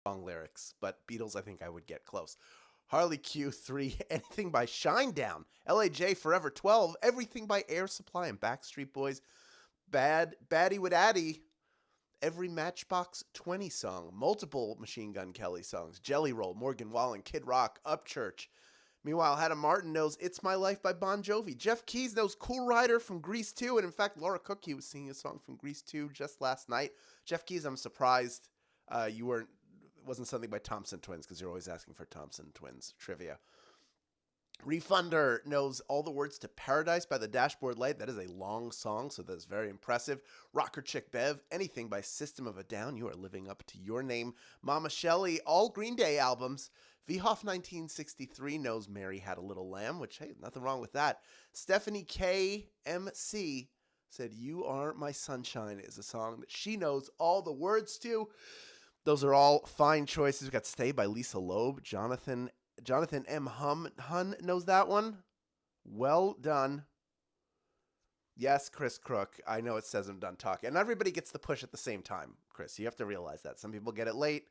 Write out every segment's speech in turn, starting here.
Wrong lyrics, but Beatles, I think I would get close. Harley Q3, Anything by Shinedown, LAJ Forever 12, Everything by Air Supply and Backstreet Boys, Baddie with Addy, every Matchbox 20 song, multiple Machine Gun Kelly songs, Jelly Roll, Morgan Wallen, Kid Rock, Upchurch. Meanwhile, Hannah Martin knows It's My Life by Bon Jovi. Jeff Keys knows Cool Rider from Grease 2. And in fact, Laura Cookie was singing a song from Grease 2 just last night. Jeff Keys, I'm surprised you weren't, it wasn't something by Thompson Twins because you're always asking for Thompson Twins trivia. Refunder knows all the words to Paradise by the Dashboard Light. That is a long song, so that's very impressive. Rocker Chick Bev, Anything by System of a Down. You are living up to your name. Mama Shelley, all Green Day albums. VHoff 1963 knows Mary Had a Little Lamb, which, hey, nothing wrong with that. Stephanie KMC said, You Are My Sunshine is a song that she knows all the words to. Those are all fine choices. We got Stay by Lisa Loeb. Jonathan M. Hun knows that one. Well done. Yes, Chris Crook. I know it says I'm done talking. And everybody gets the push at the same time, Chris. You have to realize that. Some people get it late.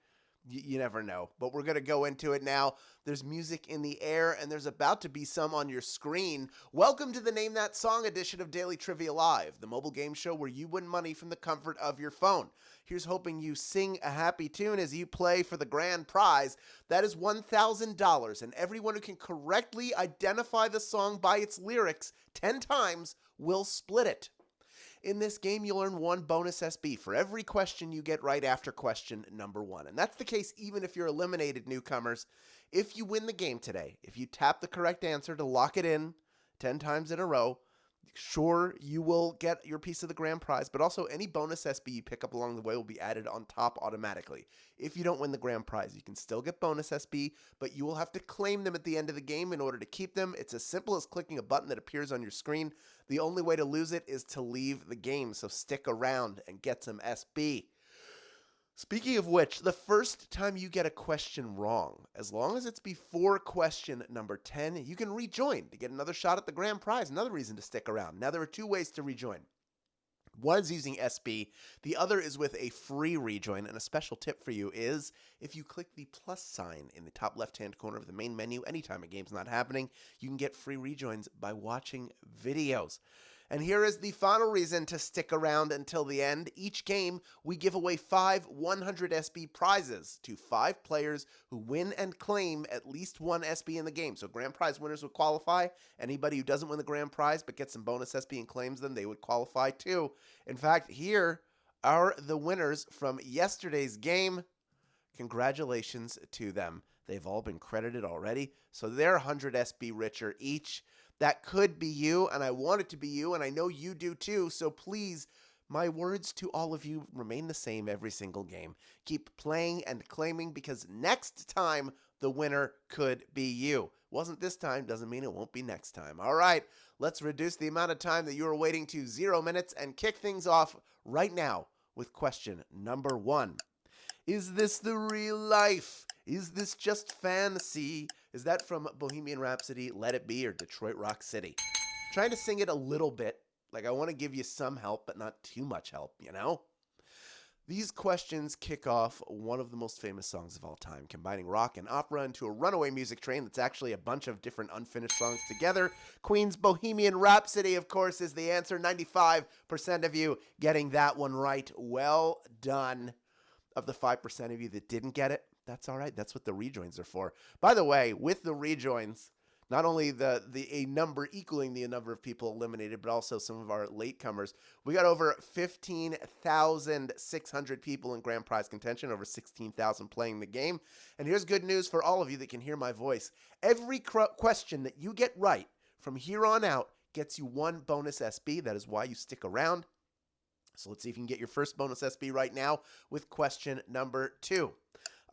You never know. But we're going to go into it now. There's music in the air, and there's about to be some on your screen. Welcome to the Name That Song edition of Daily Trivia Live, the mobile game show where you win money from the comfort of your phone. Here's hoping you sing a happy tune as you play for the grand prize. That is $1,000, and everyone who can correctly identify the song by its lyrics 10 times will split it. In this game, you'll earn 1 bonus SB for every question you get right after question number 1. And that's the case even if you're eliminated, newcomers. If you win the game today, if you tap the correct answer to lock it in 10 times in a row, sure, you will get your piece of the grand prize, but also any bonus SB you pick up along the way will be added on top automatically. If you don't win the grand prize, you can still get bonus SB, but you will have to claim them at the end of the game in order to keep them. It's as simple as clicking a button that appears on your screen. The only way to lose it is to leave the game, so stick around and get some SB. Speaking of which, the first time you get a question wrong, as long as it's before question number 10, you can rejoin to get another shot at the grand prize, another reason to stick around. Now, there are 2 ways to rejoin. One is using SB, the other is with a free rejoin, and a special tip for you is if you click the plus sign in the top left-hand corner of the main menu anytime a game's not happening, you can get free rejoins by watching videos. And here is the final reason to stick around until the end. Each game, we give away 5 100 SB prizes to 5 players who win and claim at least 1 SB in the game. So grand prize winners would qualify. Anybody who doesn't win the grand prize but gets some bonus SB and claims them, they would qualify too. In fact, here are the winners from yesterday's game. Congratulations to them. They've all been credited already, so they're 100 SB richer each. That could be you, and I want it to be you, and I know you do too, so please, my words to all of you remain the same every single game. Keep playing and claiming, because next time, the winner could be you. Wasn't this time, doesn't mean it won't be next time. All right, let's reduce the amount of time that you are waiting to 0 minutes and kick things off right now with question number 1. Is this the real life? Is this just fantasy? Is that from Bohemian Rhapsody, Let It Be, or Detroit Rock City? I'm trying to sing it a little bit. Like, I want to give you some help, but not too much help, you know? These questions kick off one of the most famous songs of all time, combining rock and opera into a runaway music train that's actually a bunch of different unfinished songs together. Queen's Bohemian Rhapsody, of course, is the answer. 95% of you getting that one right. Well done. Of the 5% of you that didn't get it, that's all right. That's what the rejoins are for. By the way, with the rejoins, not only a number equaling the number of people eliminated, but also some of our latecomers. We got over 15,600 people in grand prize contention, over 16,000 playing the game. And here's good news for all of you that can hear my voice. Every question that you get right from here on out gets you 1 bonus SB. That is why you stick around. So let's see if you can get your first bonus SB right now with question number 2.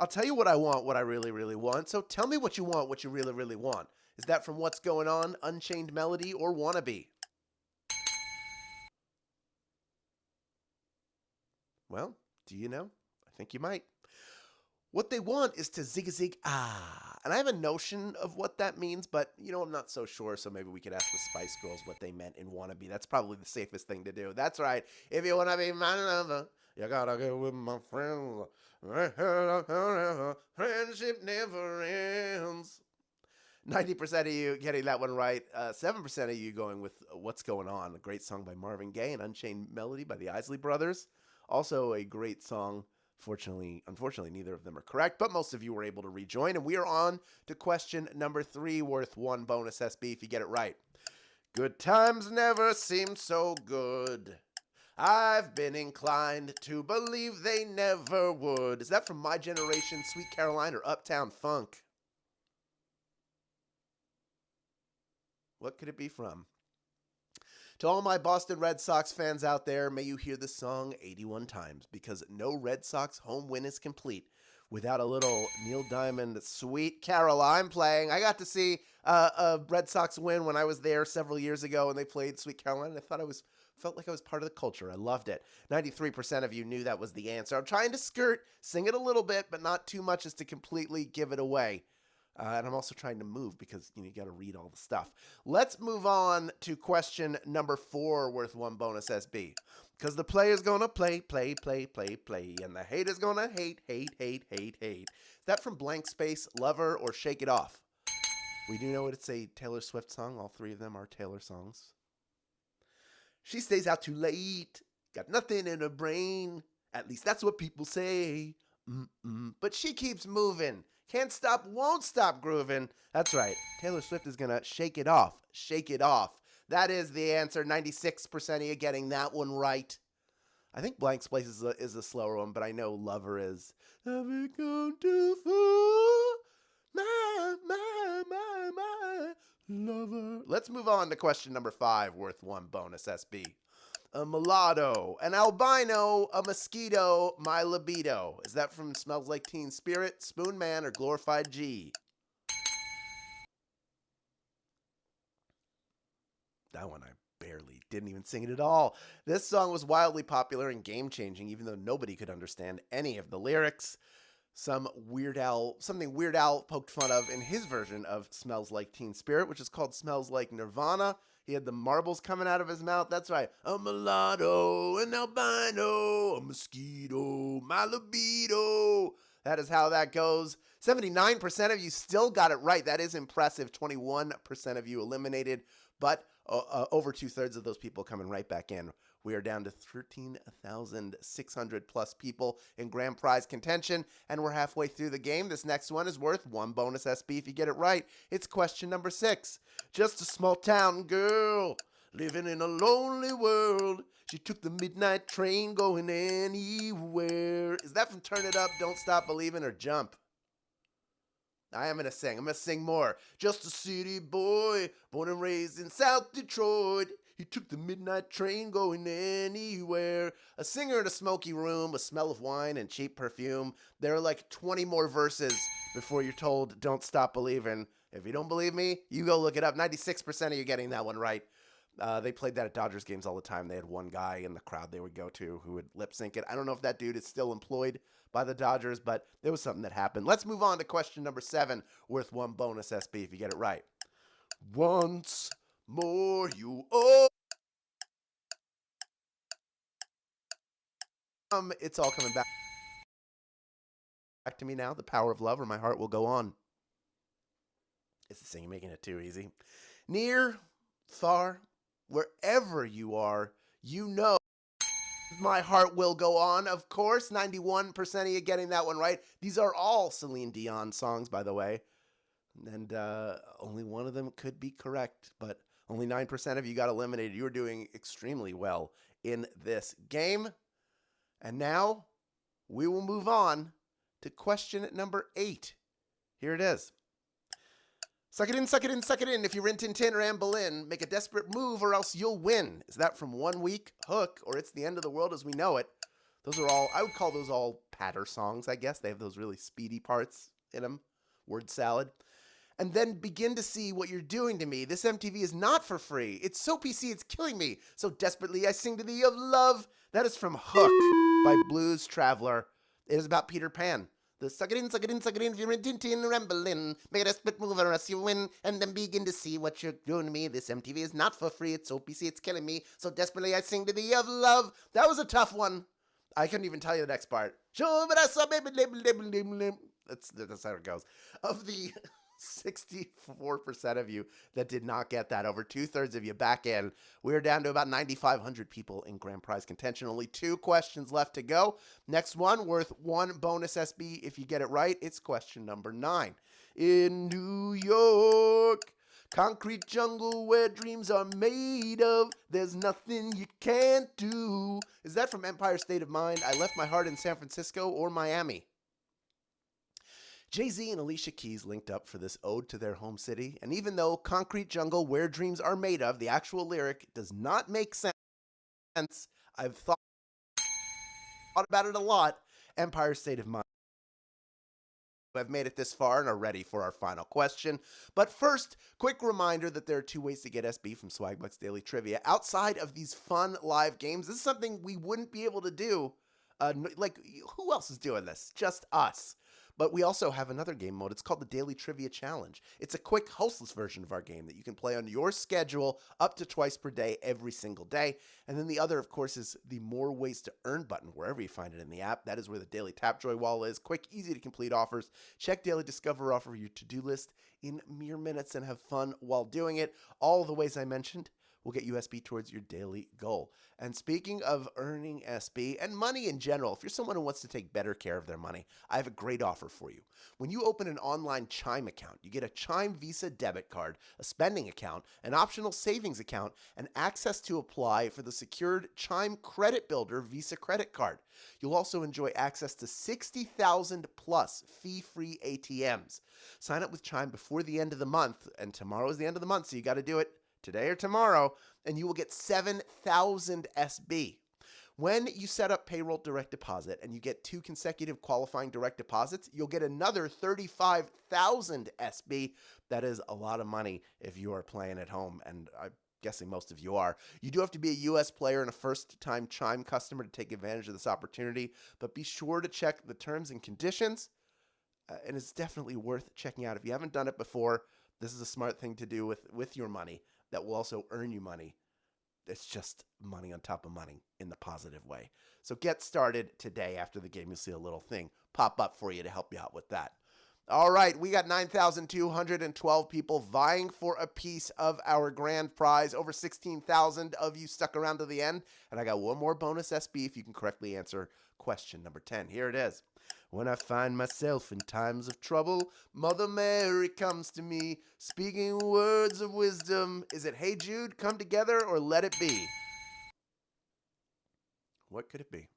I'll tell you what I want, what I really, really want. So tell me what you want, what you really, really want. Is that from What's Going On, Unchained Melody, or Wannabe? Well, do you know? I think you might. What they want is to zig-a-zig ah, And I have a notion of what that means, but, I'm not so sure, so maybe we could ask the Spice Girls what they meant in Wannabe. That's probably the safest thing to do. That's right. If you want to be my lover, you gotta go with my friends. Friendship never ends. 90% of you getting that one right. 7% of you going with What's Going On, a great song by Marvin Gaye, and Unchained Melody by the Isley Brothers. Also a great song. Unfortunately, neither of them are correct, but most of you were able to rejoin, and we are on to question number 3, worth 1 bonus SB if you get it right. Good times never seemed so good. I've been inclined to believe they never would. Is that from My Generation, Sweet Caroline, or Uptown Funk? What could it be from? To all my Boston Red Sox fans out there, may you hear this song 81 times, because no Red Sox home win is complete without a little Neil Diamond, Sweet Caroline playing. I got to see a Red Sox win when I was there several years ago, and they played Sweet Caroline, and I felt like I was part of the culture. I loved it. 93% of you knew that was the answer. I'm trying to sing it a little bit, but not too much as to completely give it away. And I'm also trying to move because you got to read all the stuff. Let's move on to question number 4, worth 1 bonus SB. Because the player's going to play, and the hater's going to hate. Is that from Blank Space, Lover, or Shake It Off? We do know it's a Taylor Swift song. All 3 of them are Taylor songs. She stays out too late, got nothing in her brain. At least that's what people say. But she keeps moving. Can't stop, won't stop grooving. That's right. Taylor Swift is going to shake it off. Shake it off. That is the answer. 96% of you getting that one right. I think Blank Space is a slower one, but I know Lover is. Have we gone too far? My lover. Let's move on to question number 5, worth 1 bonus SB. A mulatto, an albino, a mosquito, my libido. Is that from Smells Like Teen Spirit, Spoon Man, or Glorified G? That one I didn't even sing it at all. This song was wildly popular and game-changing, even though nobody could understand any of the lyrics. Something Weird Al poked fun of in his version of Smells Like Teen Spirit, which is called Smells Like Nirvana. He had the marbles coming out of his mouth. That's right. A mulatto, an albino, a mosquito, my libido. That is how that goes. 79% of you still got it right. That is impressive. 21% of you eliminated, but over 2/3 of those people coming right back in. We are down to 13,600 plus people in grand prize contention, and we're halfway through the game. This next one is worth 1 bonus SB if you get it right. It's question number 6. Just a small town girl living in a lonely world. She took the midnight train going anywhere. Is that from Turn It Up, Don't Stop Believin', or Jump? I am going to sing. I'm going to sing more. Just a city boy, born and raised in South Detroit. He took the midnight train going anywhere. A singer in a smoky room, a smell of wine and cheap perfume. There are like 20 more verses before you're told, don't stop believing. If you don't believe me, you go look it up. 96% of you getting that one right. They played that at Dodgers games all the time. They had one guy in the crowd they would go to who would lip sync it. I don't know if that dude is still employed by the Dodgers, but there was something that happened. Let's move on to question number 7, worth 1 bonus SB if you get it right. Once more you owe. It's all coming back to me now. The power of love, or my heart will go on. It's the singing making it too easy. Near, far, wherever you are, you know my heart will go on. Of course, 91% of you getting that one right. These are all Celine Dion songs, by the way. And only one of them could be correct, but only 9% of you got eliminated. You were doing extremely well in this game. And now we will move on to question number 8. Here it is. Suck it in, suck it in, suck it in. If you're Rin Tin Tin or Anne Boleyn, make a desperate move or else you'll win. Is that from 1 Week, Hook, or It's the End of the World as We Know It? Those are all, I would call those all patter songs, I guess. They have those really speedy parts in them. Word salad. And then begin to see what you're doing to me. This MTV is not for free. It's so PC, it's killing me. So desperately I sing to thee of love. That is from Hook by Blues Traveler. It is about Peter Pan. The suck it in, if you're in Tintin rambling. Make a desperate move or else you win, and then begin to see what you're doing to me. This MTV is not for free, it's OPC, it's killing me. So desperately I sing to thee of love. That was a tough one. I couldn't even tell you the next part. That's how it goes. Of the 64% of you that did not get that, over 2/3 of you back in. We're down to about 9,500 people in grand prize contention. Only 2 questions left to go. Next one worth 1 bonus SB if you get it right. It's question number 9. In New York, concrete jungle where dreams are made of, there's nothing you can't do. Is that from Empire State of Mind? I left my heart in San Francisco or Miami. Jay-Z and Alicia Keys linked up for this ode to their home city, and even though concrete jungle where dreams are made of, the actual lyric does not make sense, I've thought about it a lot. Empire State of Mind. Have made it this far and are ready for our final question. But first, quick reminder that there are 2 ways to get SB from Swagbucks Daily Trivia. Outside of these fun live games, this is something we wouldn't be able to do. Like, who else is doing this? Just us. But we also have another game mode. It's called the Daily Trivia Challenge. It's a quick, hostless version of our game that you can play on your schedule up to twice per day, every single day. And then the other, of course, is the More Ways to Earn button, wherever you find it in the app. That is where the Daily Tapjoy wall is. Quick, easy to complete offers. Check Daily Discover Offer your to-do list in mere minutes and have fun while doing it. All the ways I mentioned will get you SB towards your daily goal. And speaking of earning SB and money in general, if you're someone who wants to take better care of their money, I have a great offer for you. When you open an online Chime account, you get a Chime Visa debit card, a spending account, an optional savings account, and access to apply for the secured Chime Credit Builder Visa credit card. You'll also enjoy access to 60,000 plus fee-free ATMs. Sign up with Chime before the end of the month, and tomorrow is the end of the month, so you got to do it today or tomorrow, and you will get 7,000 SB. When you set up payroll direct deposit and you get 2 consecutive qualifying direct deposits, you'll get another 35,000 SB. That is a lot of money if you are playing at home, and I'm guessing most of you are. You do have to be a U.S. player and a first-time Chime customer to take advantage of this opportunity, but be sure to check the terms and conditions, and it's definitely worth checking out. If you haven't done it before, this is a smart thing to do with your money that will also earn you money. It's just money on top of money in the positive way. So get started today. After the game, you'll see a little thing pop up for you to help you out with that. All right, we got 9,212 people vying for a piece of our grand prize. Over 16,000 of you stuck around to the end. And I got one more bonus SB if you can correctly answer question number 10. Here it is. When I find myself in times of trouble, Mother Mary comes to me, speaking words of wisdom. Is it Hey Jude, Come Together, or Let It Be? What could it be?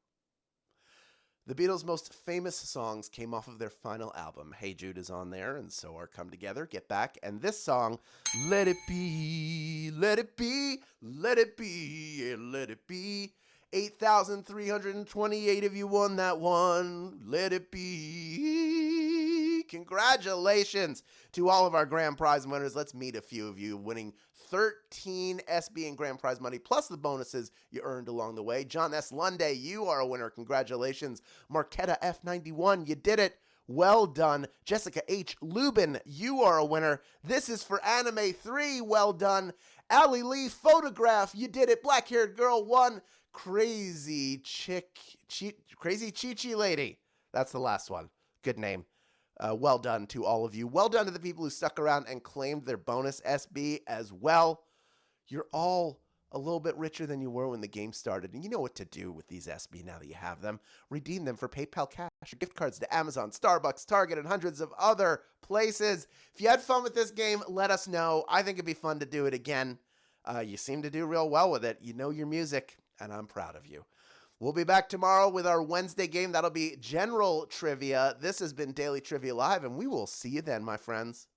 The Beatles' most famous songs came off of their final album. Hey Jude is on there, and so are Come Together, Get Back, and this song, Let It Be, Let It Be, Let It Be, yeah, Let It Be. 8,328 of you won that one. Let it be. Congratulations to all of our grand prize winners. Let's meet a few of you winning 13 SB and grand prize money, plus the bonuses you earned along the way. John S. Lunday, you are a winner. Congratulations. Marquetta F91, you did it. Well done. Jessica H. Lubin, you are a winner. This is for Anime 3. Well done. Allie Lee Photograph, you did it. Black-haired girl 1. Crazy Chi-Chi Lady. That's the last one. Good name. Well done to all of you. Well done to the people who stuck around and claimed their bonus SB as well. You're all a little bit richer than you were when the game started, and you know what to do with these SB now that you have them. Redeem them for PayPal cash or gift cards to Amazon, Starbucks, Target, and hundreds of other places. If you had fun with this game, let us know. I think it'd be fun to do it again. You seem to do real well with it. You know your music, and I'm proud of you. We'll be back tomorrow with our Wednesday game. That'll be General Trivia. This has been Daily Trivia Live, and we will see you then, my friends.